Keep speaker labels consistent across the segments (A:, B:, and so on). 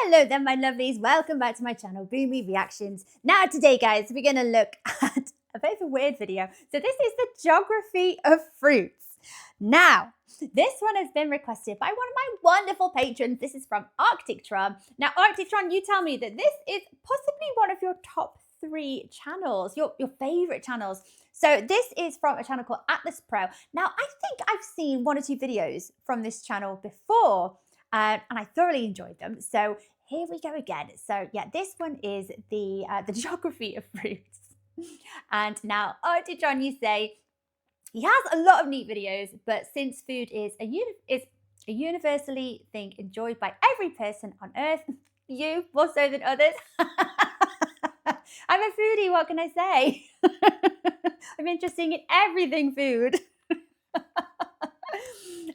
A: Hello there, my lovelies. Welcome back to my channel, Boomy Reactions. Now today, guys, we're going to look at a bit of a weird video. So this is the geography of fruits. Now, this one has been requested by one of my wonderful patrons. This is from Arctic Tron. Now, Arctic Tron, you tell me that this is possibly one of your top 3 channels, your favorite channels. So this is from a channel called Atlas Pro. Now, I think I've seen 1 or 2 videos from this channel before. And I thoroughly enjoyed them. So here we go again. So yeah, this one is the geography of fruits. And now, Arctic John, you say he has a lot of neat videos, but since food is a universally thing enjoyed by every person on earth, you more so than others. I'm a foodie. What can I say? I'm interested in everything food.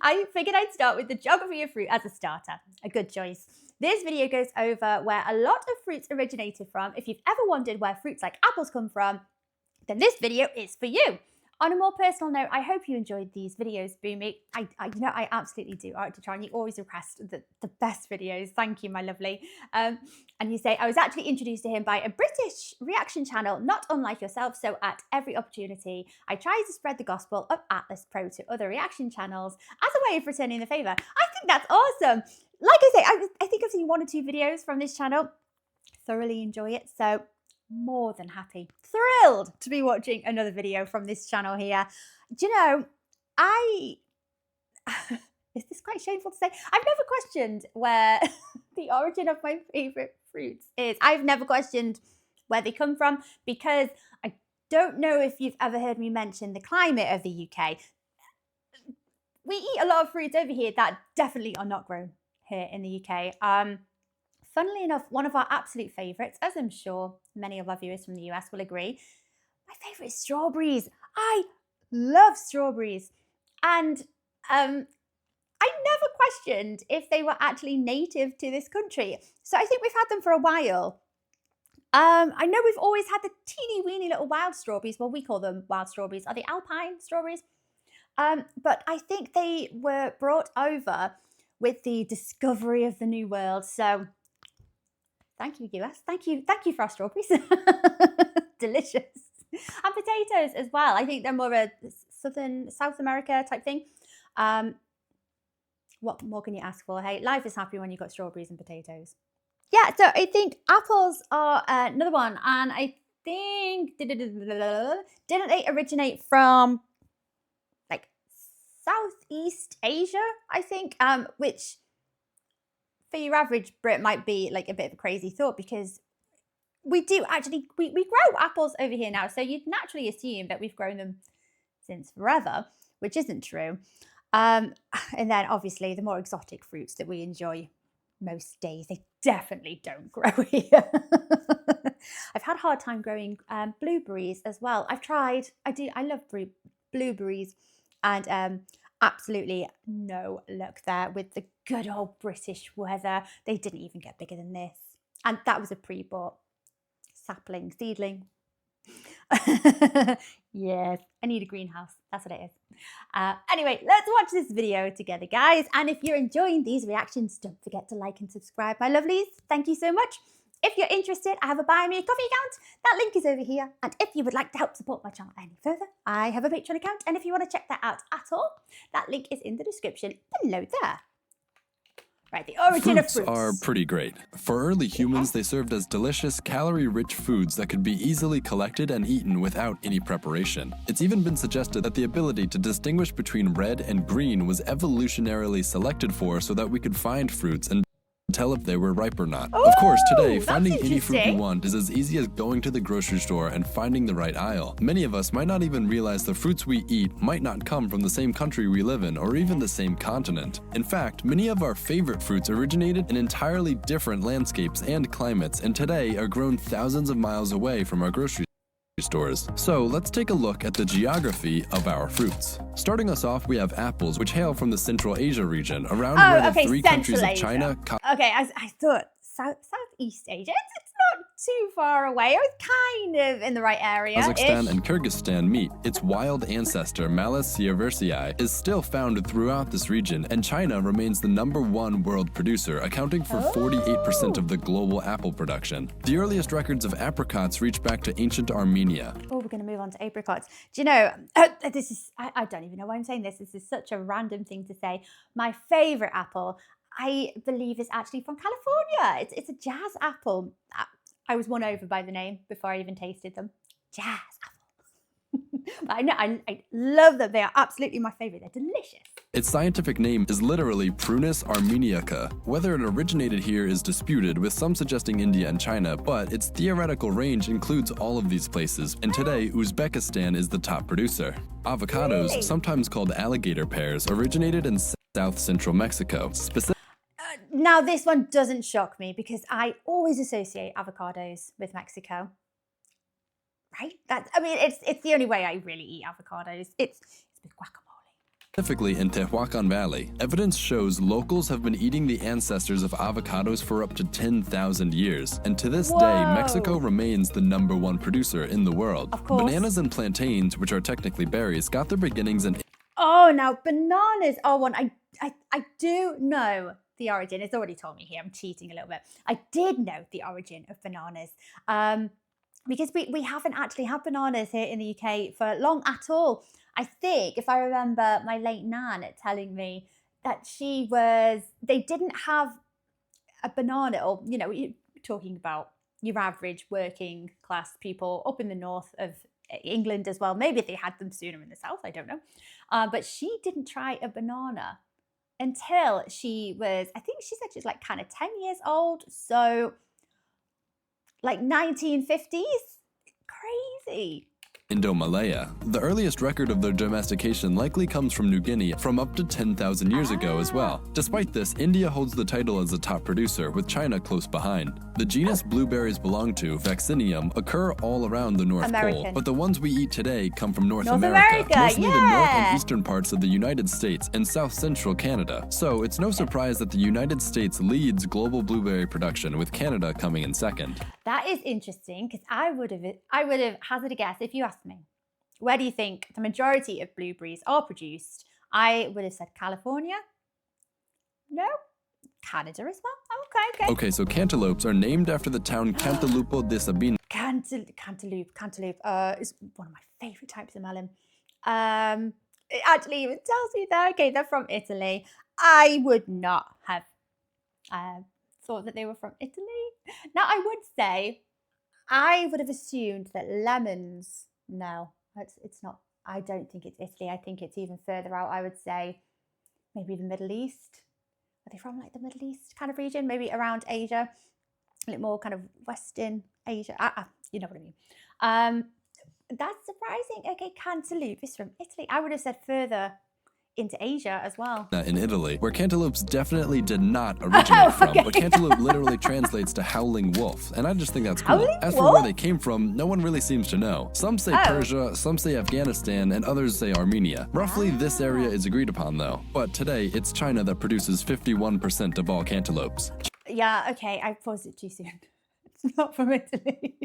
A: I figured I'd start with the geography of fruit as a starter. A good choice. This video goes over where a lot of fruits originated from. If you've ever wondered where fruits like apples come from, then this video is for you. On a more personal note, I hope you enjoyed these videos, Boomy. I absolutely do. Arctic Tron, you always request the best videos. Thank you, my lovely. And you say, I was actually introduced to him by a British reaction channel, not unlike yourself. So at every opportunity, I try to spread the gospel of Atlas Pro to other reaction channels as a way of returning the favor. I think that's awesome. Like I say, I think I've seen 1 or 2 videos from this channel. Thoroughly enjoy it. So more than happy, thrilled to be watching another video from this channel here. Do you know, is this quite shameful to say? I've never questioned where the origin of my favorite fruits is. I've never questioned where they come from because I don't know if you've ever heard me mention the climate of the UK. We eat a lot of fruits over here that definitely are not grown here in the UK. Funnily enough, one of our absolute favourites, as I'm sure many of our viewers from the US will agree, my favourite is strawberries. I love strawberries. And I never questioned if they were actually native to this country. So I think we've had them for a while. I know we've always had the teeny weeny little wild strawberries. Well, we call them wild strawberries. Are they alpine strawberries? But I think they were brought over with the discovery of the New World. So thank you, US. Thank you for our strawberries. Delicious. And potatoes as well. I think they're more of a South America type thing. What more can you ask for? Hey, life is happy when you've got strawberries and potatoes. Yeah, so I think apples are another one. And I think, didn't they originate from like Southeast Asia, I think, which for your average Brit might be like a bit of a crazy thought because we do actually, we grow apples over here now. So you'd naturally assume that we've grown them since forever, which isn't true. And then obviously the more exotic fruits that we enjoy most days, they definitely don't grow here. I've had a hard time growing blueberries as well. I've tried, I love blueberries and absolutely no luck there with the good old British weather. They didn't even get bigger than this. And that was a pre-bought sapling, seedling. Yes, I need a greenhouse. That's what it is. Anyway, let's watch this video together, guys. And if you're enjoying these reactions, don't forget to like and subscribe, my lovelies. Thank you so much. If you're interested, I have a Buy Me a Coffee account. That link is over here. And if you would like to help support my channel any further, I have a Patreon account. And if you want to check that out at all, that link is in the description below there. Right, the origin of fruits
B: are pretty great. For early humans, they served as delicious, calorie-rich foods that could be easily collected and eaten without any preparation. It's even been suggested that the ability to distinguish between red and green was evolutionarily selected for so that we could find fruits and tell if they were ripe or not.
A: Ooh,
B: of course, today, finding any fruit you want is as easy as going to the grocery store and finding the right aisle. Many of us might not even realize the fruits we eat might not come from the same country we live in or even the same continent. In fact, many of our favorite fruits originated in entirely different landscapes and climates and today are grown thousands of miles away from our grocery stores. So let's take a look at the geography of our fruits. Starting us off, we have apples, which hail from the Central Asia region, around where the 3 countries of China.
A: Okay, I thought Southeast Asia. It's not too far away. I was kind of in the right area.
B: Kazakhstan and Kyrgyzstan meet. Its wild ancestor, Malus sieversii, is still found throughout this region, and China remains the #1 world producer, accounting for 48% of the global apple production. The earliest records of apricots reach back to ancient Armenia.
A: Oh, we're going to move on to apricots. Do you know, I don't even know why I'm saying this. This is such a random thing to say. My favorite apple, I believe, is actually from California. It's a jazz apple. I was won over by the name before I even tasted them. Jazz apple. But I love them. They are absolutely my favorite. They're delicious.
B: Its scientific name is literally Prunus armeniaca. Whether it originated here is disputed, with some suggesting India and China, but its theoretical range includes all of these places, and today Uzbekistan is the top producer. Avocados,
A: Really?
B: sometimes called alligator pears, originated in south-central Mexico.
A: Now, this one doesn't shock me because I always associate avocados with Mexico. Right? It's the only way I really eat avocados. It's with guacamole.
B: Specifically in Tehuacan Valley, evidence shows locals have been eating the ancestors of avocados for up to 10,000 years, and to this day, Mexico remains the #1 producer in the world.
A: Of course.
B: Bananas and plantains, which are technically berries, got their beginnings in...
A: Oh, now bananas are one I do know the origin. It's already told me here. I'm cheating a little bit. I did know the origin of bananas. Because we haven't actually had bananas here in the UK for long at all. I think, if I remember my late nan telling me that they didn't have a banana, or, you know, you're talking about your average working class people up in the north of England as well. Maybe they had them sooner in the south, I don't know. But she didn't try a banana until she was, I think she said she was like kind of 10 years old. So like 1950s. Crazy.
B: Indo-Malaya. The earliest record of their domestication likely comes from New Guinea from up to 10,000 years ago as well. Despite this, India holds the title as the top producer, with China close behind. The genus blueberries belong to, Vaccinium, occur all around the North Pole, but the ones we eat today come from North America, mostly the north and eastern parts of the United States and south-central Canada. So it's no surprise that the United States leads global blueberry production, with Canada coming in second.
A: That is interesting, because I would have hazarded a guess if you asked me, where do you think the majority of blueberries are produced? I would have said California. No? Canada as well? Okay.
B: Okay, so cantaloupes are named after the town Cantalupo de Sabina.
A: Cantaloupe is one of my favorite types of melon. It actually even tells me that, okay, they're from Italy. I would not have thought that they were from Italy. Now, I would say, I would have assumed that lemons, no, it's not. I don't think it's Italy. I think it's even further out. I would say maybe the Middle East. Are they from like the Middle East kind of region? Maybe around Asia, a little more kind of Western Asia. You know what I mean. That's surprising. Okay, cantaloupe is from Italy. I would have said further into Asia as well.
B: In Italy, where cantaloupes definitely did not originate from, but cantaloupe literally translates to howling wolf, and I just think that's cool.
A: Howling
B: As for
A: wolf?
B: where they came from, no one really seems to know. Some say Persia, some say Afghanistan, and others say Armenia. Roughly this area is agreed upon though, but today it's China that produces 51% of all cantaloupes.
A: Yeah, okay, I paused it too soon. It's not from Italy.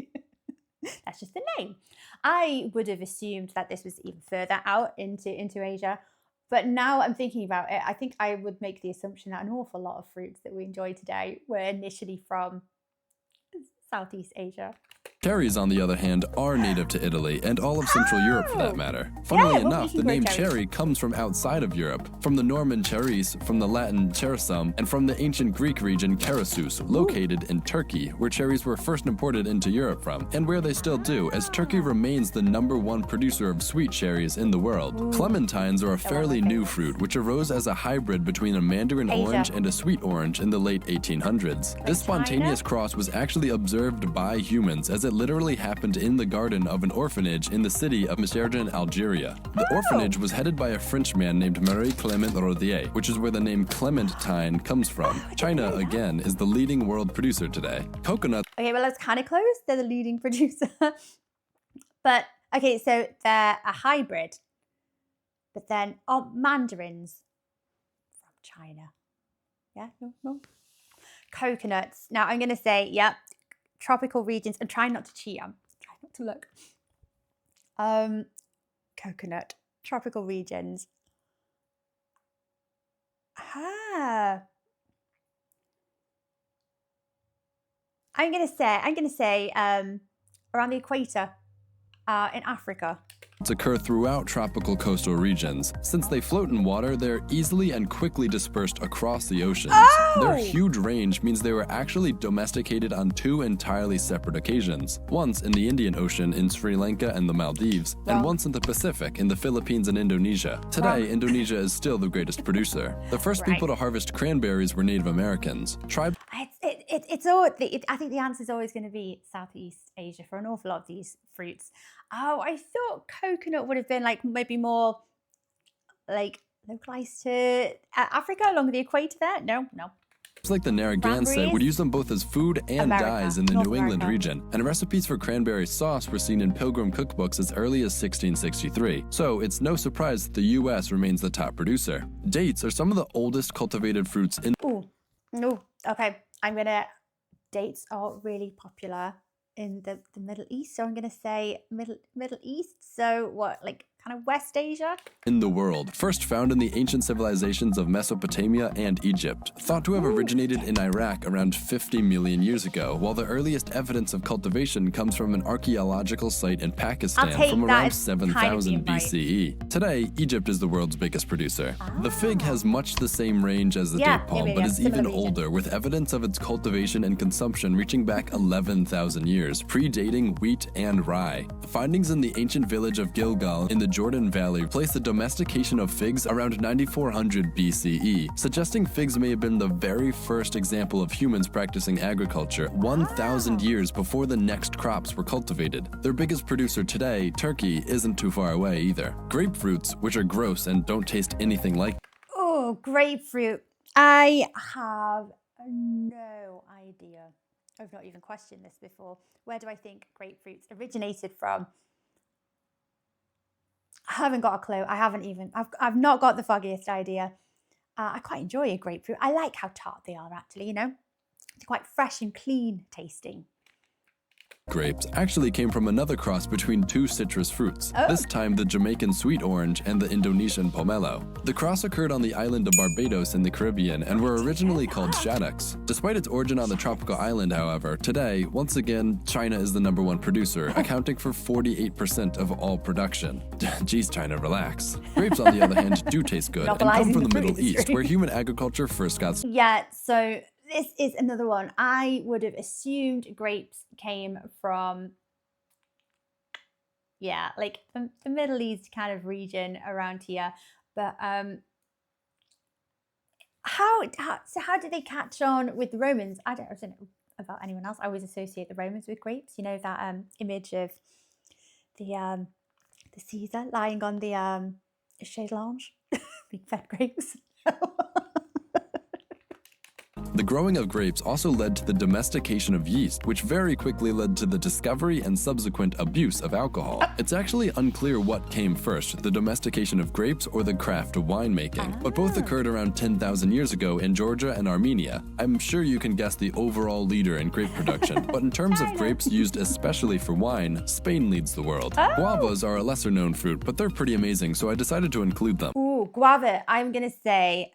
A: That's just the name. I would have assumed that this was even further out into Asia. But now I'm thinking about it, I think I would make the assumption that an awful lot of fruits that we enjoy today were initially from Southeast Asia.
B: Cherries, on the other hand, are native to Italy and all of Central Europe for that matter. Funnily enough, the name cherry comes from outside of Europe, from the Norman cheris, from the Latin cherusum, and from the ancient Greek region Kerasus, located in Turkey, where cherries were first imported into Europe from, and where they still do, as Turkey remains the #1 producer of sweet cherries in the world. Clementines are a fairly new fruit, which arose as a hybrid between a mandarin orange and a sweet orange in the late 1800s. This spontaneous cross was actually observed by humans, as it literally happened in the garden of an orphanage in the city of Meserdin, Algeria. The orphanage was headed by a Frenchman named Marie Clement Rodier, which is where the name Clementine comes from. China, again, is the leading world producer today. Coconuts.
A: Okay, well, that's kind of close. They're the leading producer. But, okay, so they're a hybrid. But then, mandarins from China? Yeah, no. Coconuts. Now, I'm going to say, yep, tropical regions. And try not to cheat. I'm trying not to look. Coconut, tropical regions. Ah. I'm gonna say around the equator, in Africa.
B: Occur throughout tropical coastal regions. Since they float in water, they're easily and quickly dispersed across the oceans. Their huge range means they were actually domesticated on 2 entirely separate occasions. Once in the Indian Ocean in Sri Lanka and the Maldives, and once in the Pacific in the Philippines and Indonesia. Today, Indonesia is still the greatest producer. The first people to harvest cranberries were Native Americans.
A: It's all. I think the answer is always going to be Southeast Asia for an awful lot of these fruits. Oh, I thought coconut would have been like maybe more like localized to Africa along the equator there. No.
B: Like the Narragansett would use them both as food and dyes in the New England region, and recipes for cranberry sauce were seen in Pilgrim cookbooks as early as 1663. So it's no surprise that the U.S. remains the top producer. Dates are some of the oldest cultivated fruits in.
A: No. Okay. Dates are really popular in the Middle East, so I'm gonna say Middle East. So what, like kind of West Asia?
B: In the world, first found in the ancient civilizations of Mesopotamia and Egypt, thought to have originated in Iraq around 50 million years ago, while the earliest evidence of cultivation comes from an archaeological site in Pakistan from around 7000 BCE. Today, Egypt is the world's biggest producer. The fig has much the same range as the date palm, but is even older, with evidence of its cultivation and consumption reaching back 11,000 years, predating wheat and rye. Findings in the ancient village of Gilgal in the Jordan Valley place the domestication of figs around 9400 BCE, suggesting figs may have been the very first example of humans practicing agriculture 1,000 years before the next crops were cultivated. Their biggest producer today, Turkey, isn't too far away either. Grapefruits, which are gross and don't taste anything like.
A: Oh, grapefruit. I have no idea. I've not even questioned this before. Where do I think grapefruits originated from? I haven't got a clue. I've not got the foggiest idea. I quite enjoy a grapefruit. I like how tart they are, actually, They're quite fresh and clean tasting.
B: Grapes actually came from another cross between 2 citrus fruits, this time the Jamaican sweet orange and the Indonesian pomelo. The cross occurred on the island of Barbados in the Caribbean and were originally called shaddocks. Despite its origin on the tropical island, however, today, once again, China is the #1 producer, accounting for 48% of all production. Geez, China, relax. Grapes, on the other hand, do taste good and come from the Middle East, where human agriculture first got started.
A: Yeah, so this is another one. I would have assumed grapes came from, like the Middle East kind of region around here. But how did they catch on with the Romans? I don't know about anyone else. I always associate the Romans with grapes. That image of the Caesar lying on the chaise lounge, being fed grapes.
B: The growing of grapes also led to the domestication of yeast, which very quickly led to the discovery and subsequent abuse of alcohol. It's actually unclear what came first, the domestication of grapes or the craft of winemaking, but both occurred around 10,000 years ago in Georgia and Armenia. I'm sure you can guess the overall leader in grape production, but in terms of grapes used especially for wine, Spain leads the world. Guavas are a lesser known fruit, but they're pretty amazing, so I decided to include them.
A: Ooh, guava. I'm going to say,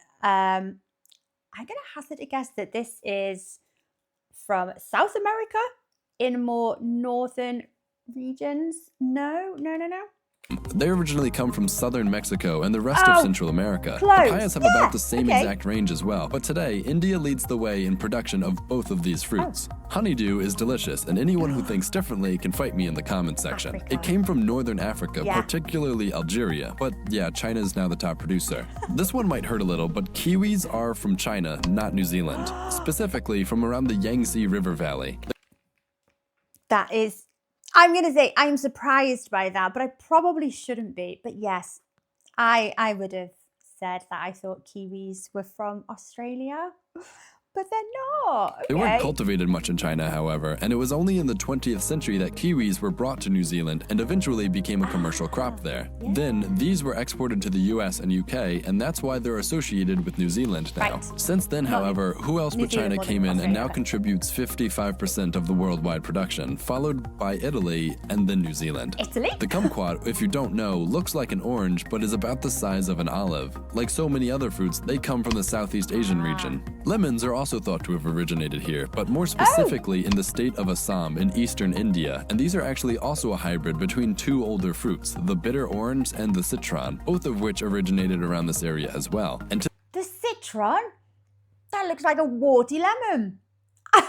A: I'm going to hazard a guess that this is from South America in more northern regions. No.
B: They originally come from southern Mexico and the rest of Central America.
A: Close.
B: Papayas have about the same exact range as well, but today, India leads the way in production of both of these fruits. Honeydew is delicious, and anyone who thinks differently can fight me in the comments section. It came from northern Africa, particularly Algeria, but China is now the top producer. This one might hurt a little, but kiwis are from China, not New Zealand, specifically from around the Yangtze River Valley.
A: That is, I'm going to say I'm surprised by that, but I probably shouldn't be. But yes, I would have said that I thought kiwis were from Australia. but they're not.
B: They weren't
A: Okay.
B: cultivated much in China, however, and it was only in the 20th century that kiwis were brought to New Zealand and eventually became a commercial crop there. Then, these were exported to the US and UK, and that's why they're associated with New Zealand now.
A: Right.
B: Since then, however, who else
A: New
B: but China
A: Zealand
B: came in and now
A: Australia.
B: contributes 55% of the worldwide production, followed by Italy and then New Zealand.
A: Italy?
B: The kumquat, if you don't know, looks like an orange but is about the size of an olive. Like so many other fruits, they come from the Southeast Asian region. Lemons are also thought to have originated here, but more specifically in the state of Assam in eastern India, and these are actually also a hybrid between two older fruits, the bitter orange and the citron, both of which originated around this area as well. And
A: The citron? That looks like a warty lemon. I've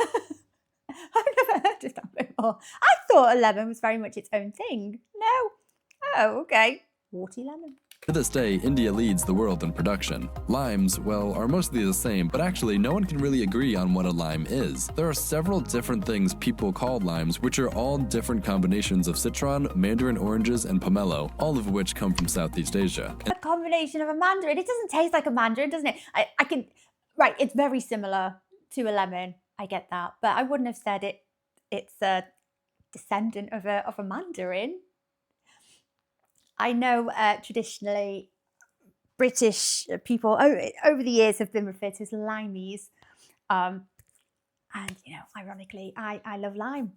A: never heard of that before. I thought a lemon was very much its own thing. No. Oh, okay. Warty lemon.
B: to this day, India leads the world in production. Limes, well, are mostly the same, but actually no one can really agree on what a lime is. There are several different things people call limes, which are all different combinations of citron, mandarin oranges, and pomelo, all of which come from Southeast Asia.
A: A combination of a mandarin. It doesn't taste like a mandarin, doesn't it? I can, right, it's very similar to a lemon. I get that, but I wouldn't have said it's a descendant of a mandarin. I know traditionally British people over the years have been referred to as limeys. And, you know, ironically, I love lime.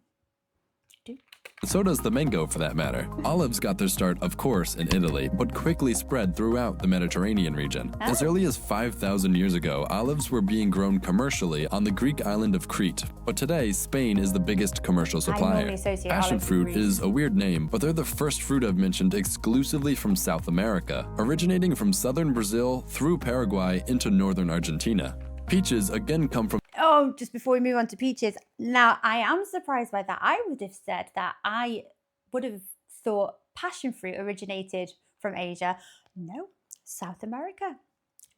A: I do.
B: So does the mango, for that matter. Olives got their start, of course, in Italy, but quickly spread throughout the Mediterranean region. As early as 5,000 years ago, olives were being grown commercially on the Greek island of Crete. But today, Spain is the biggest commercial supplier. Passion fruit is a weird name, but they're the first fruit I've mentioned exclusively from South America, originating from southern Brazil through Paraguay into northern Argentina. Peaches again come from
A: Oh, just before we move on to peaches, now I am surprised by that. I would have said that I would have thought passion fruit originated from Asia. No, South America.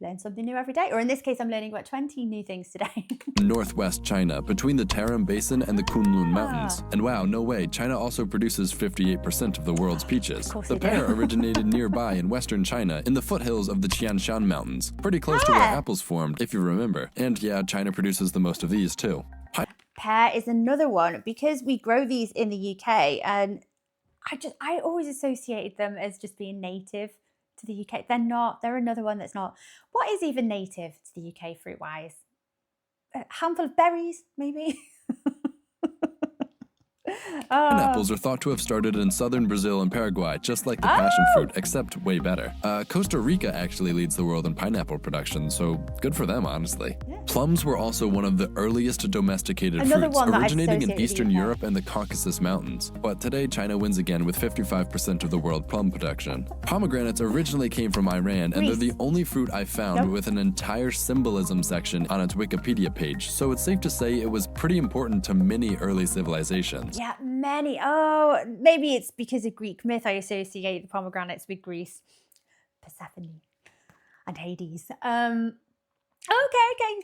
A: Learn something new every day. Or in this case, I'm learning about 20 new things today.
B: northwest China, between the Tarim Basin and the Kunlun Mountains. And wow, no way, China also produces 58% of the world's peaches. The pear originated nearby in western China, in the foothills of the Tian Shan Mountains, pretty close to where apples formed, if you remember. And yeah, China produces the most of these too.
A: Pear is another one, because we grow these in the UK, and I always associated them as just being native to the UK. They're not. They're another one that's not. What is even native to the UK fruit-wise? A handful of berries, maybe?
B: Pineapples are thought to have started in southern Brazil and Paraguay, just like the passion fruit, except way better. Costa Rica actually leads the world in pineapple production, so good for them, honestly. Yeah. Plums were also one of the earliest domesticated fruits, originating in Eastern Europe and the Caucasus Mountains. But today, China wins again with 55% of the world plum production. Pomegranates originally came from Iran, and they're the only fruit I found with an entire symbolism section on its Wikipedia page, so it's safe to say it was pretty important to many early civilizations.
A: Yeah, many. Oh, maybe it's because of Greek myth I associate the pomegranates with Greece, Persephone, and Hades. Okay.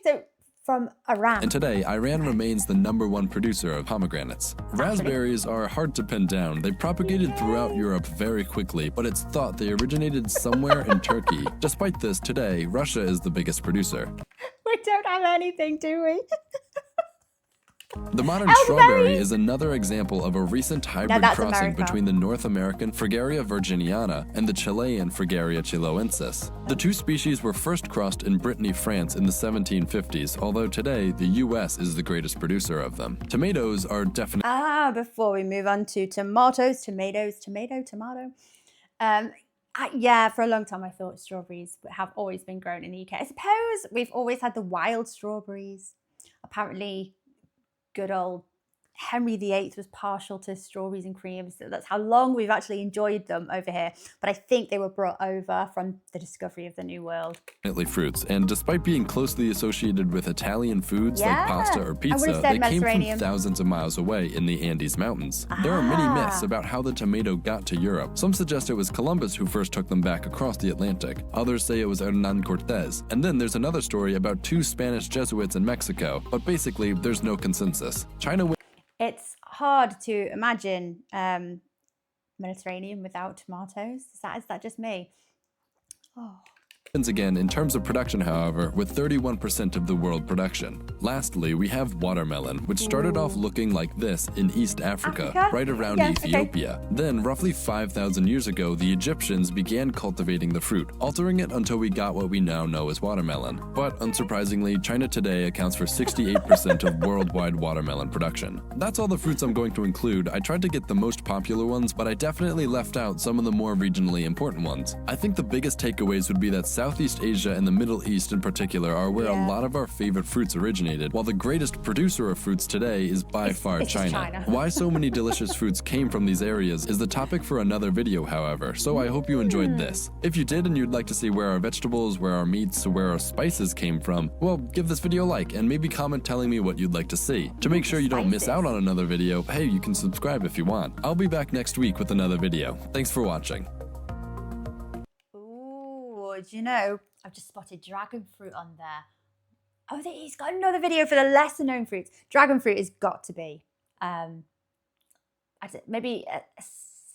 A: So from Iran.
B: And today, Iran remains the #1 producer of pomegranates. Raspberries are hard to pin down. They propagated throughout Europe very quickly, but it's thought they originated somewhere in Turkey. Despite this, today, Russia is the biggest producer.
A: We don't have anything, do we?
B: The modern strawberry is another example of a recent hybrid crossing between the North American Fragaria virginiana and the Chilean Fragaria chiloensis. The two species were first crossed in Brittany, France in the 1750s, although today the US is the greatest producer of them. Tomatoes are definitely...
A: Before we move on to tomatoes, tomato. Yeah, for a long time I thought strawberries have always been grown in the UK. I suppose we've always had the wild strawberries. Apparently, good old Henry VIII was partial to strawberries and cream, so that's how long we've actually enjoyed them over here. But I think they were brought over from the discovery of the New World.
B: Fruits, and despite being closely associated with Italian foods like pasta or pizza, they came from thousands of miles away in the Andes Mountains. There are many myths about how the tomato got to Europe. Some suggest it was Columbus who first took them back across the Atlantic. Others say it was Hernan Cortez. And then there's another story about 2 Spanish Jesuits in Mexico, but basically there's no consensus.
A: It's hard to imagine Mediterranean without tomatoes. Is that just me? Oh.
B: Again, in terms of production, however, with 31% of the world production. Lastly, we have watermelon, which started off looking like this in East Africa? Right around Ethiopia. Okay. Then, roughly 5,000 years ago, the Egyptians began cultivating the fruit, altering it until we got what we now know as watermelon. But unsurprisingly, China today accounts for 68% of worldwide watermelon production. That's all the fruits I'm going to include. I tried to get the most popular ones, but I definitely left out some of the more regionally important ones. I think the biggest takeaways would be that Southeast Asia and the Middle East in particular are where a lot of our favorite fruits originated, while the greatest producer of fruits today is by far China. Why so many delicious fruits came from these areas is the topic for another video, however, so I hope you enjoyed this. If you did and you'd like to see where our vegetables, where our meats, where our spices came from, well, give this video a like and maybe comment telling me what you'd like to see. To make sure you don't miss out on another video, hey, you can subscribe if you want. I'll be back next week with another video. Thanks for watching.
A: Ooh, do you know, I've just spotted dragon fruit on there. Oh, he's got another video for the lesser known fruits. Dragon fruit has got to be, maybe a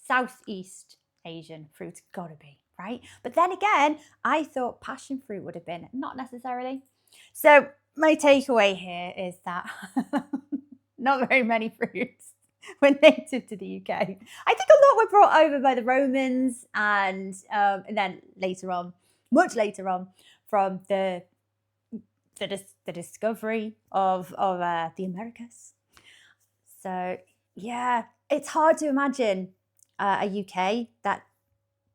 A: Southeast Asian fruit, gotta be, right? But then again, I thought passion fruit would have been, not necessarily. So my takeaway here is that not very many fruits were native to the UK. I think a lot were brought over by the Romans and then later on, much later on, from the discovery of the Americas. So yeah, it's hard to imagine a UK that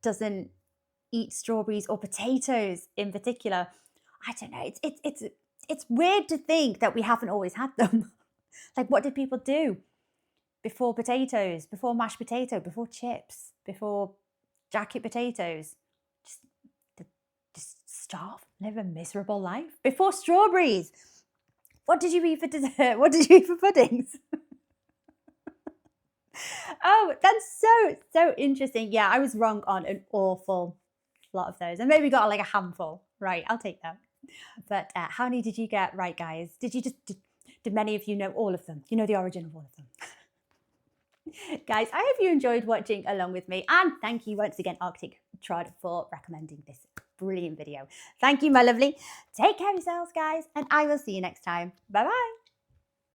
A: doesn't eat strawberries or potatoes in particular. I don't know. It's weird to think that we haven't always had them. Like, what did people do before potatoes, before mashed potato, before chips, before jacket potatoes? Just starve, live a miserable life. Before strawberries, what did you eat for dessert? What did you eat for puddings? Oh, that's so interesting. Yeah, I was wrong on an awful lot of those. And maybe got like a handful. Right, I'll take that. But how many did you get right, guys? Did many of you know all of them? You know the origin of all of them? Guys, I hope you enjoyed watching along with me. And thank you once again, Arctic Trod, for recommending this brilliant video. Thank you, my lovely. Take care of yourselves, guys. And I will see you next time. Bye-bye.